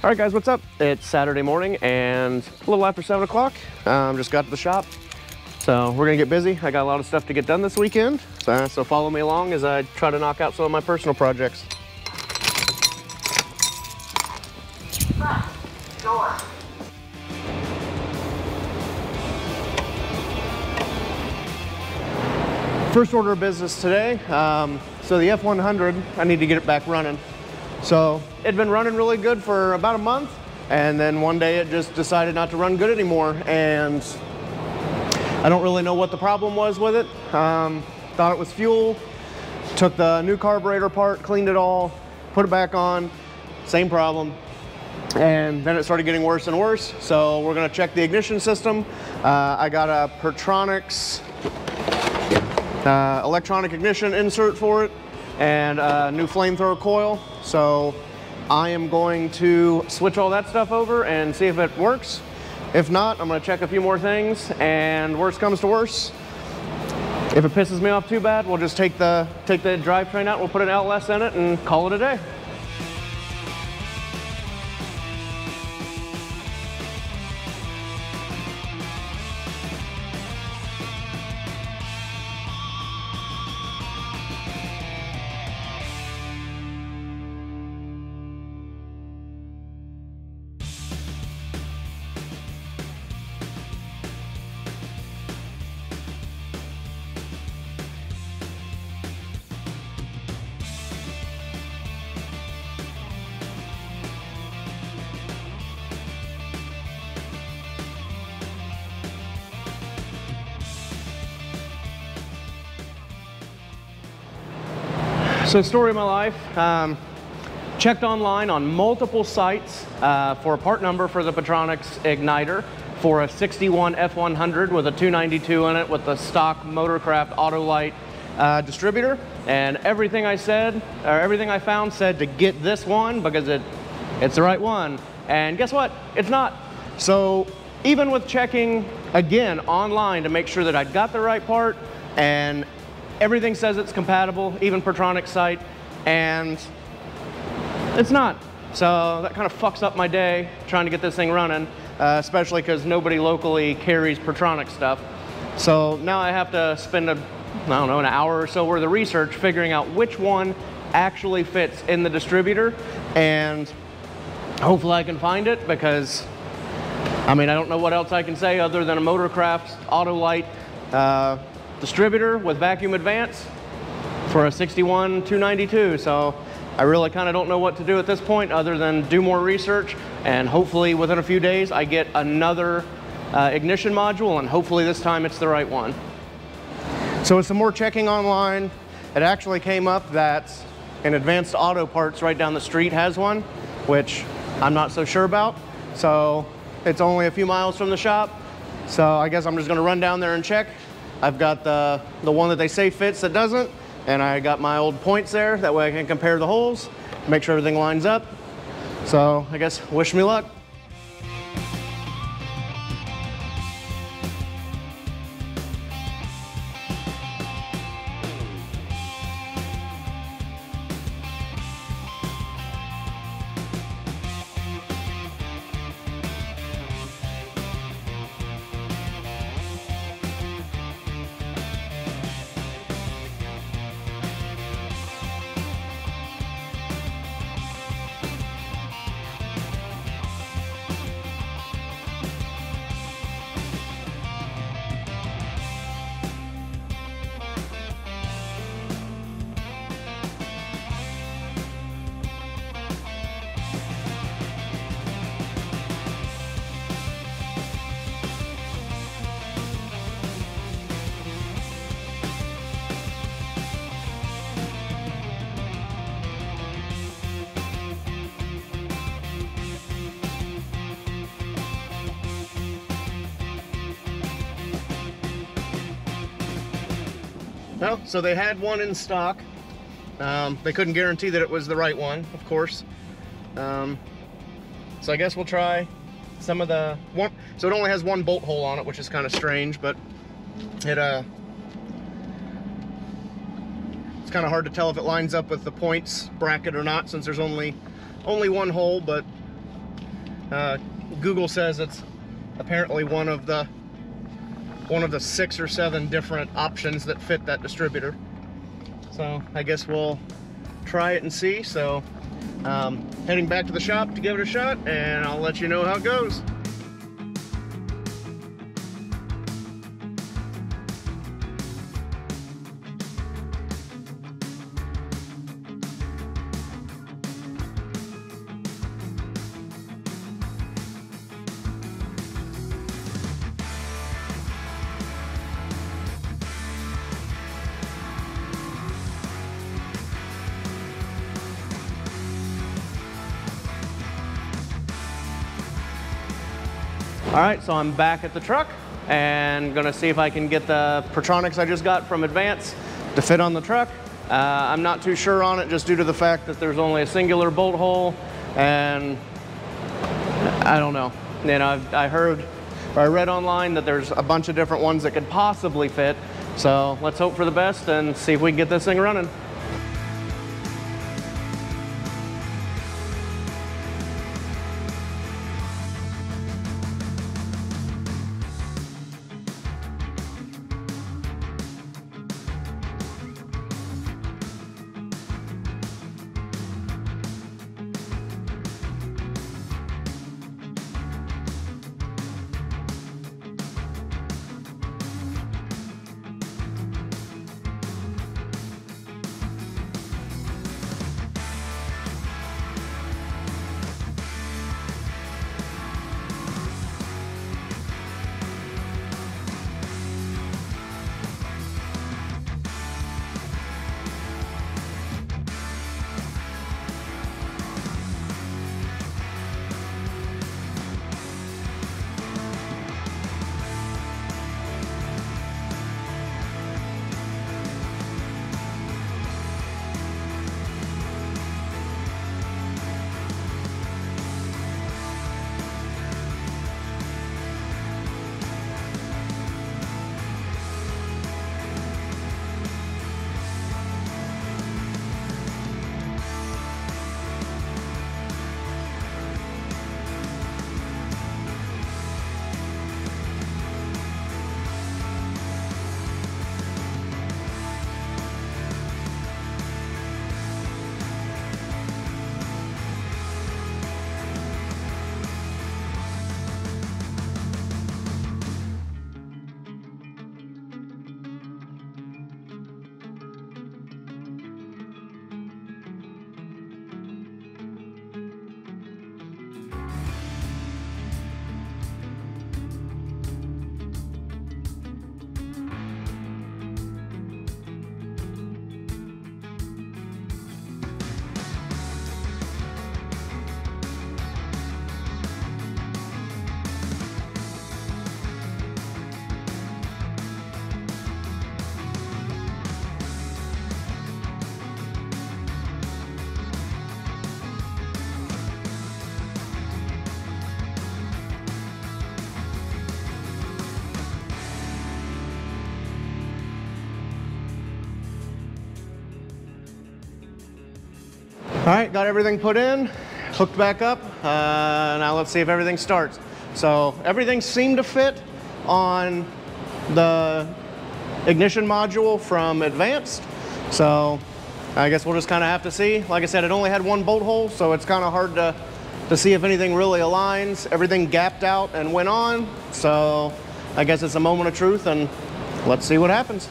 All right, guys, what's up? It's Saturday morning and a little after 7 o'clock. Just got to the shop, so we're gonna get busy. I got a lot of stuff to get done this weekend, so follow me along as I try to knock out some of my personal projects. Door. First order of business today. So the F100, I need to get it back running. So it'd been running really good for about a month, and then one day it just decided not to run good anymore, and I don't really know what the problem was with it. Thought it was fuel. Took the new carburetor apart, cleaned it all, put it back on, same problem. And then it started getting worse and worse. So we're gonna check the ignition system. I got a Pertronix electronic ignition insert for it and a new flamethrower coil. So I am going to switch all that stuff over and see if it works. If not, I'm gonna check a few more things, and worst comes to worst, if it pisses me off too bad, we'll just take the drivetrain out, we'll put an LS in it and call it a day. So, story of my life, checked online on multiple sites for a part number for the Pertronix igniter for a 61 F100 with a 292 in it with the stock Motorcraft Autolite distributor, and everything I found said to get this one because it's the right one, and guess what? It's not. So even with checking again online to make sure that I got the right part, and everything says it's compatible, even Pertronix site, and it's not. So that kind of fucks up my day trying to get this thing running, especially because nobody locally carries Pertronix stuff. So now I have to spend an hour or so worth of research figuring out which one actually fits in the distributor, and hopefully I can find it, because I mean, I don't know what else I can say other than a Motorcraft Autolite distributor with vacuum advance for a 61 292. So I really kind of don't know what to do at this point other than do more research, and hopefully within a few days I get another ignition module, and hopefully this time it's the right one. So with some more checking online, it actually came up that an Advanced Auto Parts right down the street has one, which I'm not so sure about. So it's only a few miles from the shop, so I guess I'm just going to run down there and check. I've got the one that they say fits that doesn't, and I got my old points there. That way I can compare the holes, make sure everything lines up. So I guess wish me luck. Well, so they had one in stock. They couldn't guarantee that it was the right one, of course. So I guess we'll try some of the one. So it only has one bolt hole on it, which is kind of strange, but it it's kind of hard to tell if it lines up with the points bracket or not, since there's only one hole. But Google says it's apparently one of the 6 or 7 different options that fit that distributor. So I guess we'll try it and see. So heading back to the shop to give it a shot, and I'll let you know how it goes. All right, so I'm back at the truck and gonna see if I can get the Patronics I just got from Advance to fit on the truck. I'm not too sure on it just due to the fact that there's only a singular bolt hole, and I don't know. You know, I read online that there's a bunch of different ones that could possibly fit. So let's hope for the best and see if we can get this thing running. All right, got everything put in, hooked back up. Now let's see if everything starts. So everything seemed to fit on the ignition module from Advanced. So I guess we'll just kind of have to see. Like I said, it only had one bolt hole, so it's kind of hard to see if anything really aligns. Everything gapped out and went on. So I guess it's a moment of truth, and let's see what happens.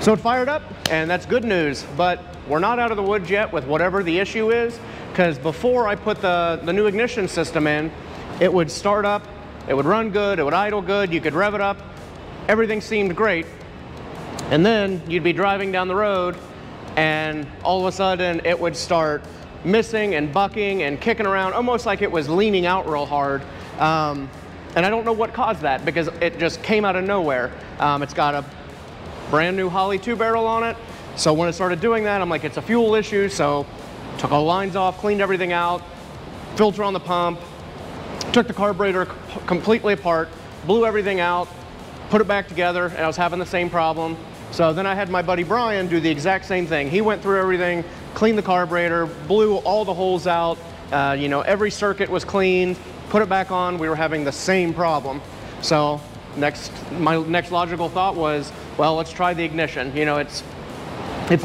So it fired up, and that's good news, but we're not out of the woods yet with whatever the issue is, because before I put the new ignition system in, it would start up, it would run good, it would idle good, you could rev it up, everything seemed great, and then you'd be driving down the road, and all of a sudden it would start missing and bucking and kicking around, almost like it was leaning out real hard. And I don't know what caused that, because it just came out of nowhere. It's got a brand new Holley 2-barrel on it. So when it started doing that, I'm like, it's a fuel issue. So took all the lines off, cleaned everything out, filter on the pump, took the carburetor completely apart, blew everything out, put it back together, and I was having the same problem. So then I had my buddy Brian do the exact same thing. He went through everything, cleaned the carburetor, blew all the holes out, you know, every circuit was cleaned, put it back on. We were having the same problem. So my next logical thought was, well, let's try the ignition. You know, it's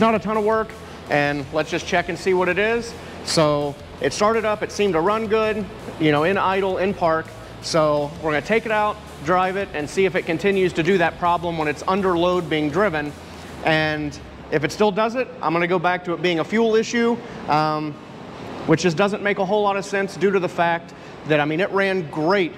not a ton of work, and let's just check and see what it is. So it started up, it seemed to run good, you know, in idle, in park. So we're gonna take it out, drive it, and see if it continues to do that problem when it's under load being driven. And if it still does it, I'm gonna go back to it being a fuel issue, which just doesn't make a whole lot of sense due to the fact that, I mean, it ran great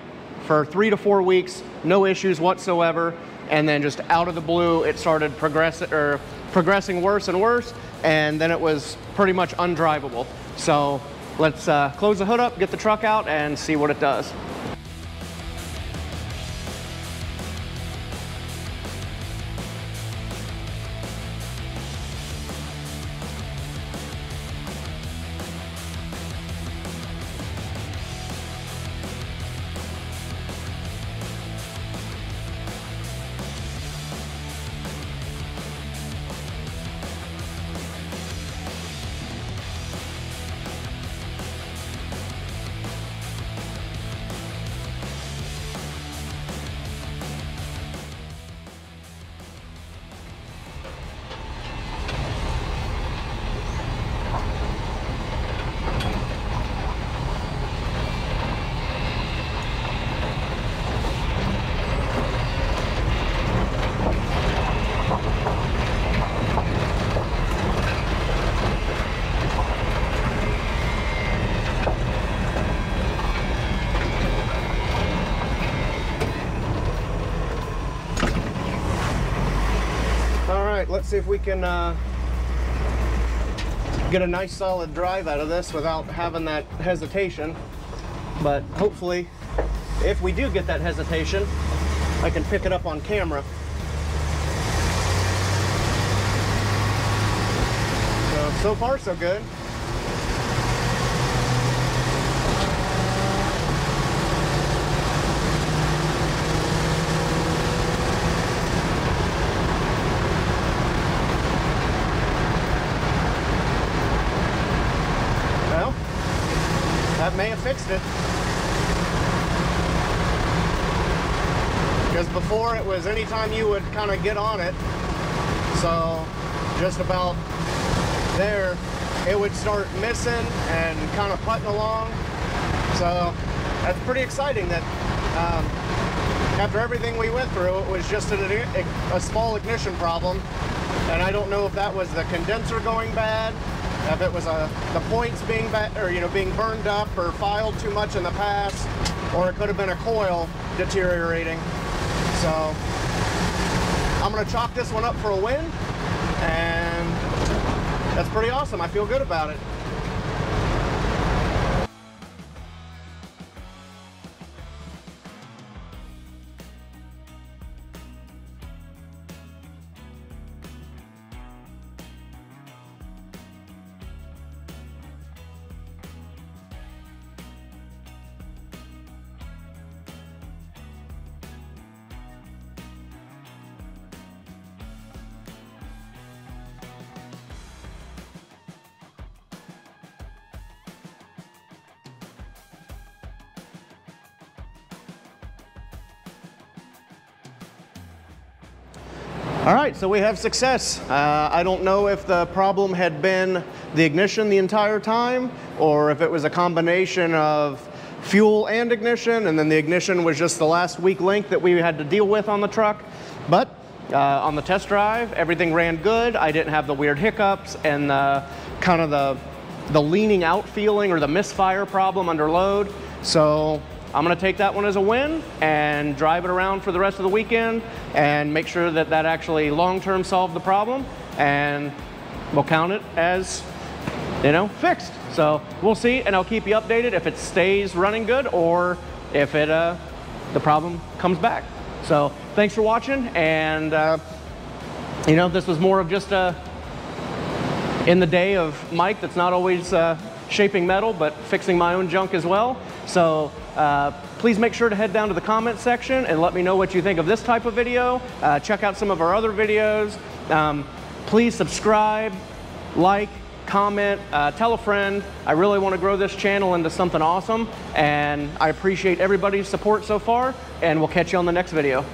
for 3 to 4 weeks, no issues whatsoever, and then just out of the blue, it started progressing worse and worse, and then it was pretty much undrivable. So let's close the hood up, get the truck out, and see what it does. Let's see if we can get a nice solid drive out of this without having that hesitation. But hopefully, if we do get that hesitation, I can pick it up on camera. So far so good. That may have fixed it. Because before it was anytime you would kind of get on it, so just about there, it would start missing and kind of putting along. So that's pretty exciting that after everything we went through, it was just a small ignition problem. And I don't know if that was the condenser going bad, if it was the points being being burned up or filed too much in the past, or it could have been a coil deteriorating. So I'm gonna chalk this one up for a win, and that's pretty awesome. I feel good about it. All right, so we have success. I don't know if the problem had been the ignition the entire time, or if it was a combination of fuel and ignition, and then the ignition was just the last weak link that we had to deal with on the truck. But on the test drive, everything ran good. I didn't have the weird hiccups and kind of the leaning out feeling or the misfire problem under load. So I'm gonna take that one as a win and drive it around for the rest of the weekend and make sure that that actually long-term solved the problem, and we'll count it as, you know, fixed. So we'll see, and I'll keep you updated if it stays running good or if it the problem comes back. So thanks for watching, and you know, this was more of just a in the day of Mike that's not always shaping metal, but fixing my own junk as well. So please make sure to head down to the comment section and let me know what you think of this type of video. Check out some of our other videos. Please subscribe, like, comment, tell a friend. I really want to grow this channel into something awesome, and I appreciate everybody's support so far, and we'll catch you on the next video.